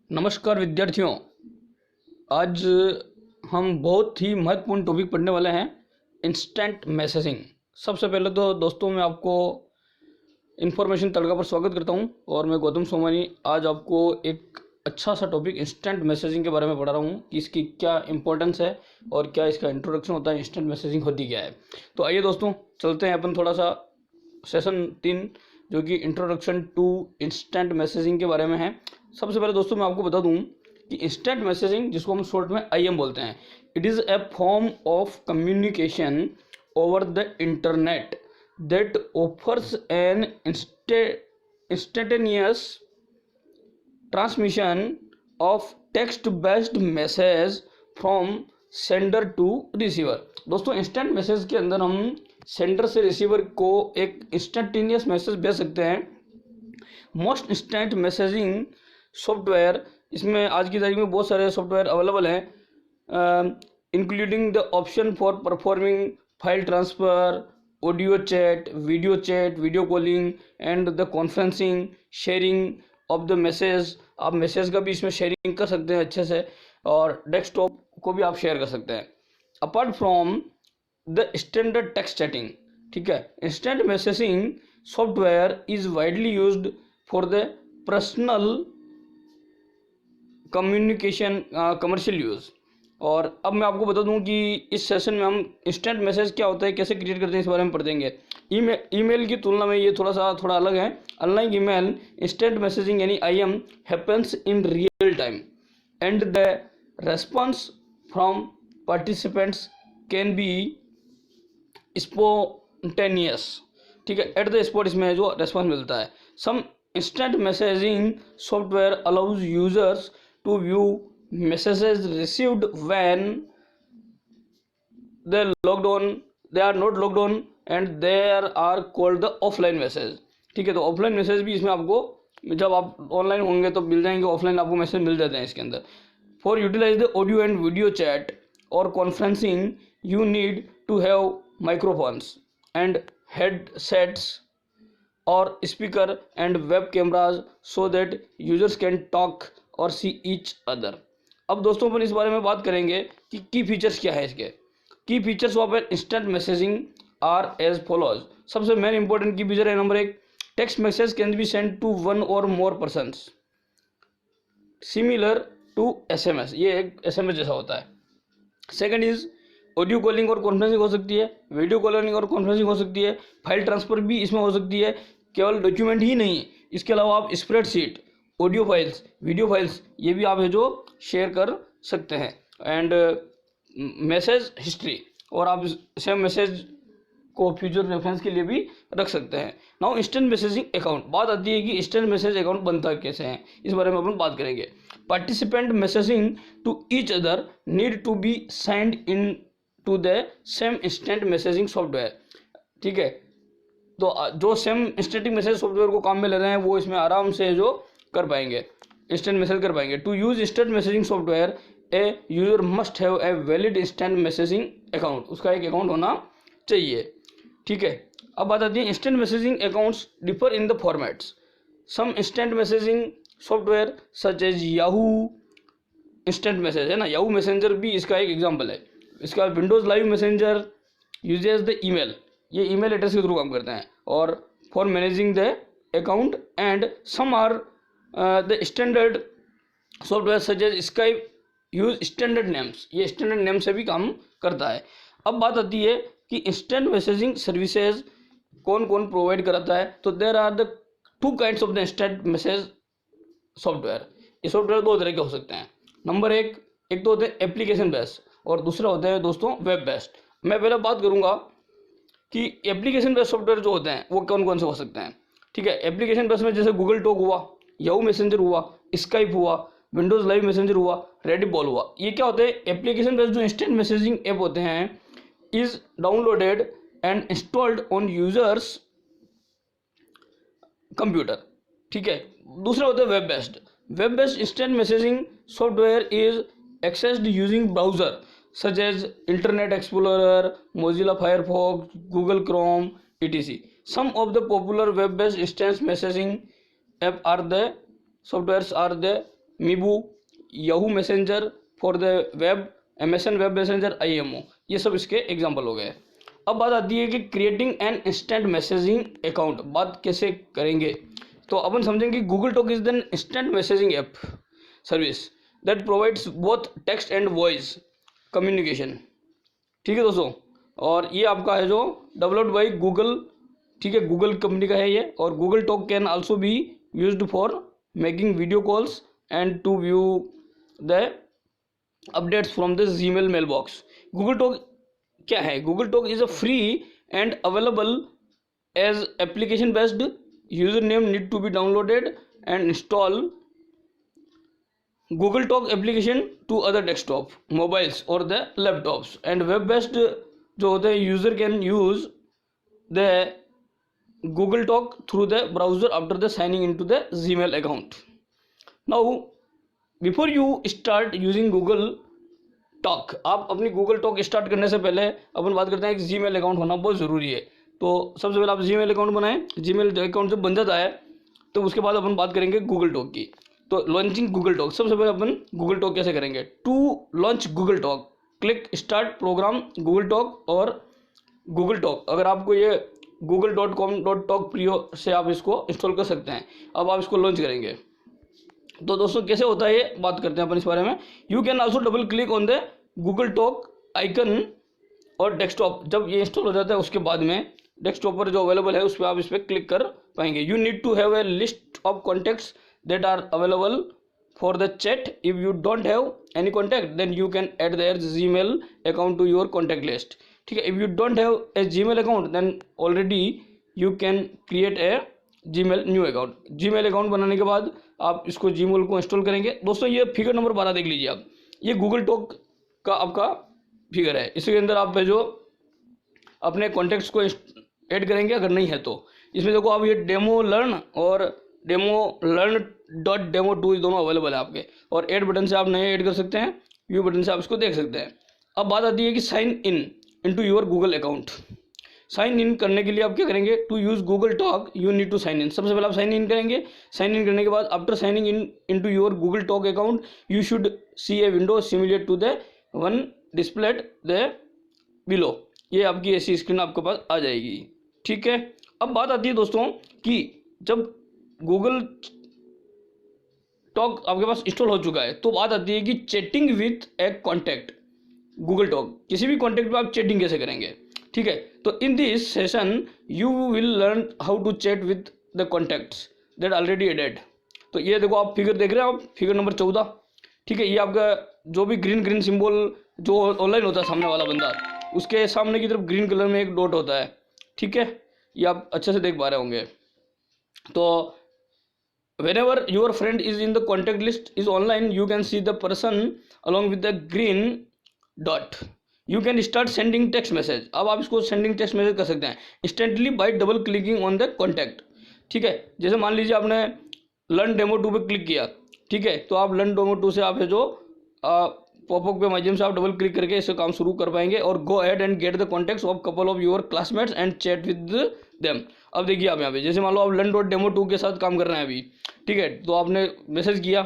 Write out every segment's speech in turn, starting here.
नमस्कार विद्यार्थियों। आज हम बहुत ही महत्वपूर्ण टॉपिक पढ़ने वाले हैं, इंस्टेंट मैसेजिंग। सबसे पहले तो दोस्तों मैं आपको इन्फॉर्मेशन तड़का पर स्वागत करता हूं और मैं गौतम सोमानी आज आपको एक अच्छा सा टॉपिक इंस्टेंट मैसेजिंग के बारे में पढ़ा रहा हूं कि इसकी क्या इंपॉर्टेंस है और क्या इसका इंट्रोडक्शन होता है, इंस्टेंट मैसेजिंग होती क्या है। तो आइए दोस्तों चलते हैं अपन थोड़ा सा सेशन 3 जो कि इंट्रोडक्शन टू इंस्टेंट मैसेजिंग के बारे में है। सबसे पहले दोस्तों मैं आपको बता दूं कि इंस्टेंट मैसेजिंग, जिसको हम शॉर्ट में IM बोलते हैं, it is a form of communication over the internet that offers an instantaneous transmission of text based message from sender to receiver. दोस्तों इंस्टेंट मैसेज के अंदर हम सेंडर से रिसीवर को एक इंस्टेंटेनियस मैसेज भेज सकते हैं। मोस्ट इंस्टेंट मैसेजिंग सॉफ्टवेयर, इसमें आज की तारीख में बहुत सारे सॉफ्टवेयर अवेलेबल हैं, including the option for performing file transfer, audio chat, video calling and the conferencing, sharing of the message. आप मैसेज का भी इसमें शेयरिंग कर सकते हैं अच्छे से, और डेस्कटॉप को भी आप शेयर कर सकते हैं। Apart from the standard text chatting, ठीक है, instant messaging software is widely used for the personal communication commercial use. और अब मैं आपको बता दूं कि इस सेशन में हम इंस्टेंट मैसेज क्या होता है, कैसे क्रिएट करते हैं, इस बारे में पढ़ देंगे। ईमेल की तुलना में ये थोड़ा अलग है। अनलाइक ईमेल, इंस्टेंट मैसेजिंग यानी IM happens in real time and the response from participants can be spontaneous, ठीक है, एट द स्पॉट इसमें जो रेस्पॉन्स मिलता है। Some instant messaging software allows users to view messages received when they are not logged on and there are called the offline message, ठीक है। तो offline message भी इसमें आपको, जब आप ऑनलाइन होंगे तो मिल जाएंगे, ऑफलाइन आपको मैसेज मिल जाते हैं इसके अंदर। For utilize the audio and video chat और conferencing you need to have microphones and headsets और speaker and web cameras so that users can talk और सी ईच अदर। अब दोस्तों अपन इस बारे में बात करेंगे कि की फीचर्स क्या है। इसके की features of instant messaging are as follows. सबसे मेन इंपॉर्टेंट की फीचर है number 1, text message can be send to one और more persons similar to SMS, ये एक SMS जैसा होता है। सेकंड इज ऑडियो कॉलिंग और कॉन्फ्रेंसिंग हो सकती है, वीडियो कॉलिंग और कॉन्फ्रेंसिंग हो सकती है, फाइल ट्रांसफर भी इसमें हो सकती है। केवल डॉक्यूमेंट ही नहीं, इसके अलावा आप spreadsheet, audio files, video files, ये भी आप है जो शेयर कर सकते हैं। एंड मैसेज हिस्ट्री, और आप सेम मैसेज को फ्यूचर रेफरेंस के लिए भी रख सकते हैं। नाउ इंस्टेंट मैसेजिंग अकाउंट, बात आती है कि इंस्टेंट मैसेज अकाउंट बनता कैसे है, इस बारे में अपन बात करेंगे। Participant messaging to each other need to be signed in to the same instant messaging software, ठीक है। तो जो सेम इंस्टेंट मैसेज सॉफ्टवेयर को काम में ले रहे हैं वो इसमें आराम से जो कर पाएंगे, इंस्टेंट मैसेज कर पाएंगे। To use instant messaging software a user must have a valid instant messaging account, उसका एक अकाउंट होना चाहिए, ठीक है। अब बात आती है instant messaging accounts differ in the formats. Some instant messaging software such as Yahoo instant message है ना, याहू मैसेंजर भी इसका एक एग्जाम्पल है। इसका Windows Live Messenger uses the email, ये ईमेल एड्रेस के थ्रू काम करते हैं, और for managing the account and some are the standard software such as Skype use standard names, ये स्टैंडर्ड नेम से भी काम करता है। अब बात आती है कि इंस्टेंट मैसेजिंग सर्विसेज कौन कौन प्रोवाइड कराता है। तो there are the 2 kinds of the instant message software. ये सॉफ्टवेयर 2 तरह के हो सकते हैं। नंबर 1, एक तो होते हैं एप्लीकेशन बेस्ड और दूसरा होता है दोस्तों वेब बेस्ड। मैं पहले बात करूंगा कि एप्लीकेशन बेस्ड सॉफ्टवेयर जो होते हैं वो कौन कौन से हो सकते हैं, ठीक है। एप्लीकेशन बेस्ड में जैसे गूगल टॉक हुआ, याहू मैसेंजर हुआ, स्काइप हुआ, विंडोज लाइव मैसेंजर हुआ, रेडिबॉल हुआ। ये क्या होते हैं, एप्लीकेशन बेस्ड जो इंस्टेंट मैसेजिंग ऐप होते हैं is downloaded and installed on users computer, ठीक है। दूसरा होता है web based. Web based instant messaging software is accessed using browser such as Internet Explorer, Mozilla Firefox, Google Chrome, etc. Some of the popular web-based instant messaging app are the softwares are the Meebo, Yahoo messenger for the web, MSN web messenger, IMO, ये सब इसके example हो गए। अब बात आती है कि creating an instant messaging account, बात कैसे करेंगे। तो अपन समझेंगे Google talk is an instant messaging app service that provides both text and voice communication. ठीक है दोस्तों, और ये आपका है जो डेवलप्ड बाई गूगल, ठीक है, गूगल कंपनी का है ये। और Google talk can also be used for making video calls and to view the updates from the Gmail mail box. Google talk क्या है? Google talk is a free and available as application based, user name need to be downloaded and install Google talk application to other desktop, mobiles और the laptops, and web based जो होते हैं user can use the Google talk through the browser after the signing in to the Gmail account. Now before you start using Google Talk, आप अपनी Google talk start करने से पहले अपन बात करते हैं कि जीमेल अकाउंट होना बहुत ज़रूरी है। तो सबसे पहले आप जीमेल अकाउंट बनाएं। जीमेल अकाउंट जब बन जाता है तो उसके बाद अपन बात करेंगे गूगल टॉक की। तो लॉन्चिंग गूगल टॉक, सबसे पहले अपन गूगल टॉक कैसे करेंगे। To launch Google Talk click start program Google Talk और गूगल टॉक। अगर आपको ये google.com.talk प्रियो से आप इसको इंस्टॉल कर सकते हैं। अब आप इसको लॉन्च करेंगे। तो दोस्तों कैसे होता है ये बात करते हैं अपन इस बारे में। You can also double click on the Google talk icon और डेस्कटॉप, जब ये इंस्टॉल हो जाता है उसके बाद में डेस्कटॉप पर जो अवेलेबल है उस पर आप इस पर क्लिक कर पाएंगे। You need to have a list of contacts that are available for the chat. If you don't have any contact then you can add their Gmail account to your contact list. ठीक है, if you don't have a Gmail account then already you can create a Gmail new account. Gmail account बनाने के बाद आप इसको Gmail को install करेंगे। दोस्तों ये फिगर नंबर 12 देख लीजिए आप, ये गूगल टॉक का आपका फिगर है। इसके अंदर आप जो अपने कॉन्टैक्ट्स को ऐड करेंगे, अगर नहीं है तो इसमें देखो आप ये डेमो लर्न और डेमो लर्न डॉट डेमो 2 दोनों अवेलेबल है आपके। और ऐड बटन से आप नए ऐड कर सकते हैं, व्यू बटन से आप इसको देख सकते हैं। अब बात आती है कि sign in into your Google account. Sign in करने के लिए आप क्या करेंगे। To use Google Talk you need to sign in. सबसे पहले आप साइन इन करेंगे। साइन इन करने के बाद after signing in into your Google Talk account you should see a window similar to the one displayed the below. ये आपकी ऐसी स्क्रीन आपके पास आ जाएगी। ठीक है, अब बात आती है दोस्तों कि जब गूगल टॉक आपके पास इंस्टॉल हो चुका है तो बात आती है कि chatting with A contact. Google talk किसी भी कॉन्टैक्ट पे आप चैटिंग कैसे करेंगे। ठीक है, तो in this session you will learn how to chat with the contacts that already added. तो ये देखो आप फिगर देख रहे हैं, आप फिगर नंबर 14। ठीक है, ये आपका जो भी ग्रीन सिंबल जो ऑनलाइन होता है सामने वाला बंदा, उसके सामने की तरफ ग्रीन कलर में एक डॉट होता है। ठीक है, ये आप अच्छे से देख पा रहे होंगे। तो whenever your friend is in the contact list is online you can see the person along with the green dot. You can start sending text message. अब आप इसको sending text message कर सकते हैं instantly by double clicking on the contact. ठीक है, जैसे मान लीजिए आपने लर्न डेमो 2 पे क्लिक किया। ठीक है, तो आप लर्न डेमो 2 से आप है जो पॉपअप के माध्यम से आप डबल क्लिक करके इससे काम शुरू कर पाएंगे। और go ahead and get the contacts of couple of your classmates and chat with them. अब देखिए आप यहाँ पे जैसे मान लो आप लर्न डॉट डेमो 2 के साथ काम कर रहे हैं अभी। ठीक है, तो आपने मैसेज किया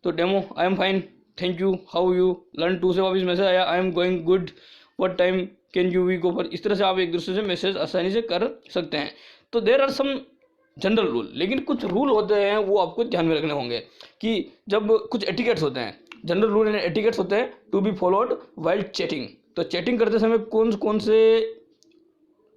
तो demo I am fine thank you how you. Learn 2 से वापस मैसेज आया I am going good what time can you we go for. इस तरह से आप एक दूसरे से मैसेज आसानी से कर सकते हैं। तो there are some general rule, लेकिन कुछ रूल होते हैं वो आपको ध्यान में रखने होंगे कि जब कुछ एटिकेट्स होते हैं, जनरल रूल एंड एटिकेट्स होते हैं to be followed while chatting. तो चैटिंग करते समय कौन से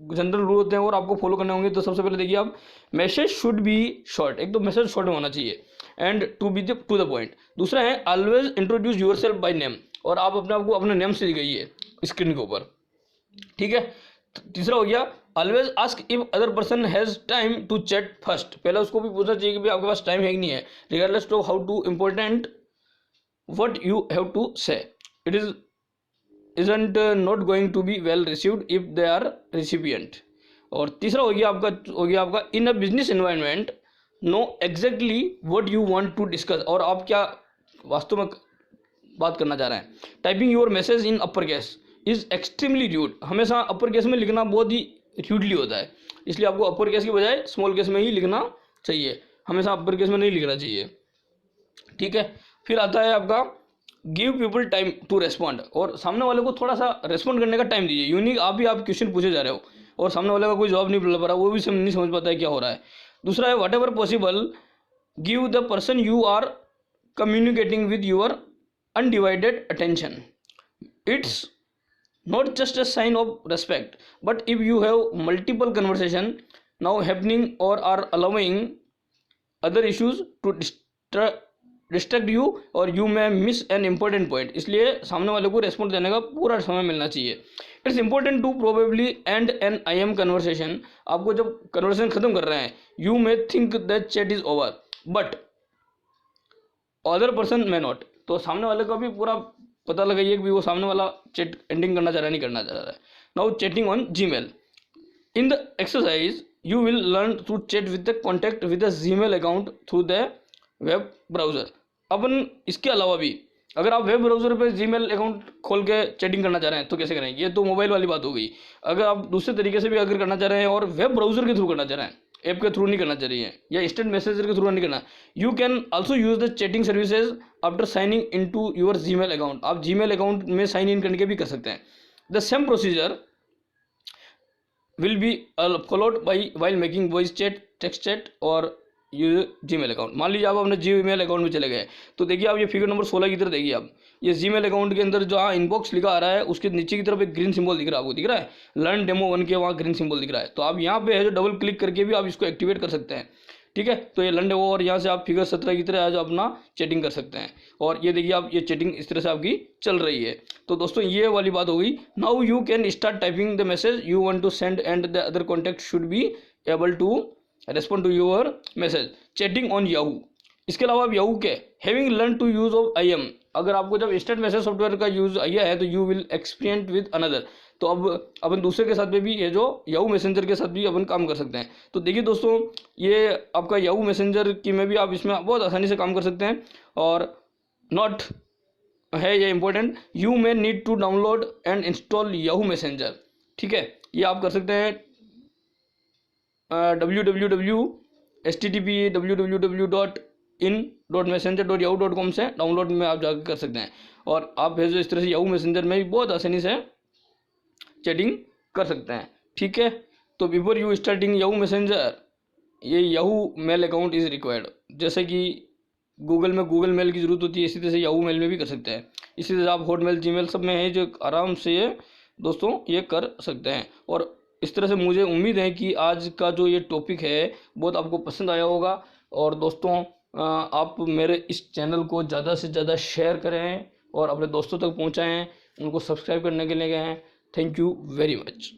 जनरल रूल होते हैं और आपको फॉलो करने होंगे। तो सबसे पहले देखिए आप, मैसेज शुड बी शॉर्ट, एक तो मैसेज शॉर्ट में होना चाहिए and to be to the point. दूसरा है always introduce yourself by name, और आप अपने आप को अपने नेम से दिखाइए स्क्रीन के ऊपर। ठीक है, तीसरा हो गया always ask if other person has time to chat first. पहले उसको भी पूछना चाहिए कि भाई आपके पास टाइम है कि नहीं है, regardless of how to important what you have to say. It isn't not going to be well received if they are recipient. और तीसरा हो गया आपका in a business environment know exactly what you want to discuss, और आप क्या वास्तव में बात करना चाह रहे हैं। Typing your message in upper case is extremely rude. हमेशा अपर केस में लिखना बहुत ही र्यूडली होता है, इसलिए आपको अपर केस की बजाय स्मॉल केस में ही लिखना चाहिए, हमेशा अपर केस में नहीं लिखना चाहिए। ठीक है। फिर आता है आपका give people time to respond, और सामने वाले को थोड़ा सा रेस्पॉन्ड करने का टाइम दीजिए। यूनिक आप क्वेश्चन पूछे जा रहे हो और सामने वाले का कोई जवाब नहीं मिल पा रहा, वो भी नहीं समझ पाता है क्या हो रहा है। दूसरा है whatever possible give the person you are communicating with your undivided attention. It's not just a sign of respect, but if you have multiple conversation now happening or are allowing other issues to distract you or you may miss an important point, इसलिए सामने वाले को respond देने का पूरा समय मिलना चाहिए। It's important to probably end an I M conversation, आपको जब कन्वर्सेशन खत्म कर रहे हैं you may think that chat is over but other person may not, तो सामने वाले का भी पूरा पता लगाइए कि वो सामने वाला चैट एंडिंग करना चाह रहा है नहीं करना चाह रहा है। Now chatting on Gmail, in the exercise you will learn to chat with the contact with the Gmail account through the web browser. अपन इसके अलावा भी अगर आप वेब ब्राउजर पे जीमेल अकाउंट खोल के चैटिंग करना चाह रहे हैं तो कैसे करेंगे, ये तो मोबाइल वाली बात हो गई। अगर आप दूसरे तरीके से भी अगर करना चाह रहे हैं और वेब ब्राउजर के थ्रू करना चाह रहे हैं, ऐप के थ्रू नहीं करना चाहिए या इंस्टेंट मैसेजर के थ्रू नहीं करना, you can also use the chatting services after signing into your Gmail account. आप जीमेल अकाउंट में साइन इन करके भी कर सकते हैं। The same procedure will be followed by while making voice chat, text chat और यूज जीमेल अकाउंट। मान लीजिए आप अपने जीमेल अकाउंट में चले गए तो देखिए आप ये फिगर नंबर 16 की तरफ देखिए, आप ये जीमेल अकाउंट के अंदर जहाँ इनबॉक्स लिखा आ रहा है उसके नीचे की तरफ एक ग्रीन सिंबल दिख रहा है, आपको दिख रहा है लर्न डेमो 1 के वहाँ ग्रीन सिंबल दिख रहा है। तो आप यहाँ पे है जो डबल क्लिक करके भी आप इसको एक्टिवेट कर सकते हैं। ठीक है, तो ये लर्न डेमो और यहाँ से आप फिगर 17 की तरह आज अपना चैटिंग कर सकते हैं। और ये देखिए आप ये चैटिंग इस तरह से आपकी चल रही है। तो दोस्तों ये वाली बात हो गई। Now you can start typing the message you want to send and the other contact should be able to respond to your message. Chatting on Yahoo, इसके अलावा आप याहू के having learn to use of I M, अगर आपको जब instant message software का use आया है तो you will experiment with another, तो अब अपन दूसरे के साथ में भी ये जो याहू मैसेंजर के साथ भी अपन काम कर सकते हैं। तो देखिए दोस्तों ये आपका याहू मैसेंजर की में भी आप इसमें बहुत आसानी से काम कर सकते हैं। और नॉट है ये important, you may need to download and install Yahoo Messenger. ठीक है, ये आप कर सकते हैं www.http://www.in.messenger.yahoo.com से डाउनलोड में आप जाकर कर सकते हैं। और आप भेजो इस तरह से याहू मैसेंजर में भी बहुत आसानी से चैटिंग कर सकते हैं। ठीक है, तो before you starting Yahoo messenger ये Yahoo mail account is required. जैसे कि गूगल में गूगल मेल की ज़रूरत होती है, इसी तरह से याहू मेल में भी कर सकते हैं। इसी तरह आप हॉटमेल जीमेल सब में है जो आराम से ये दोस्तों ये कर सकते हैं। और इस तरह से मुझे उम्मीद है कि आज का जो ये टॉपिक है बहुत आपको पसंद आया होगा। और दोस्तों आप मेरे इस चैनल को ज़्यादा से ज़्यादा शेयर करें और अपने दोस्तों तक पहुंचाएं, उनको सब्सक्राइब करने के लिए कहें। Thank you very much.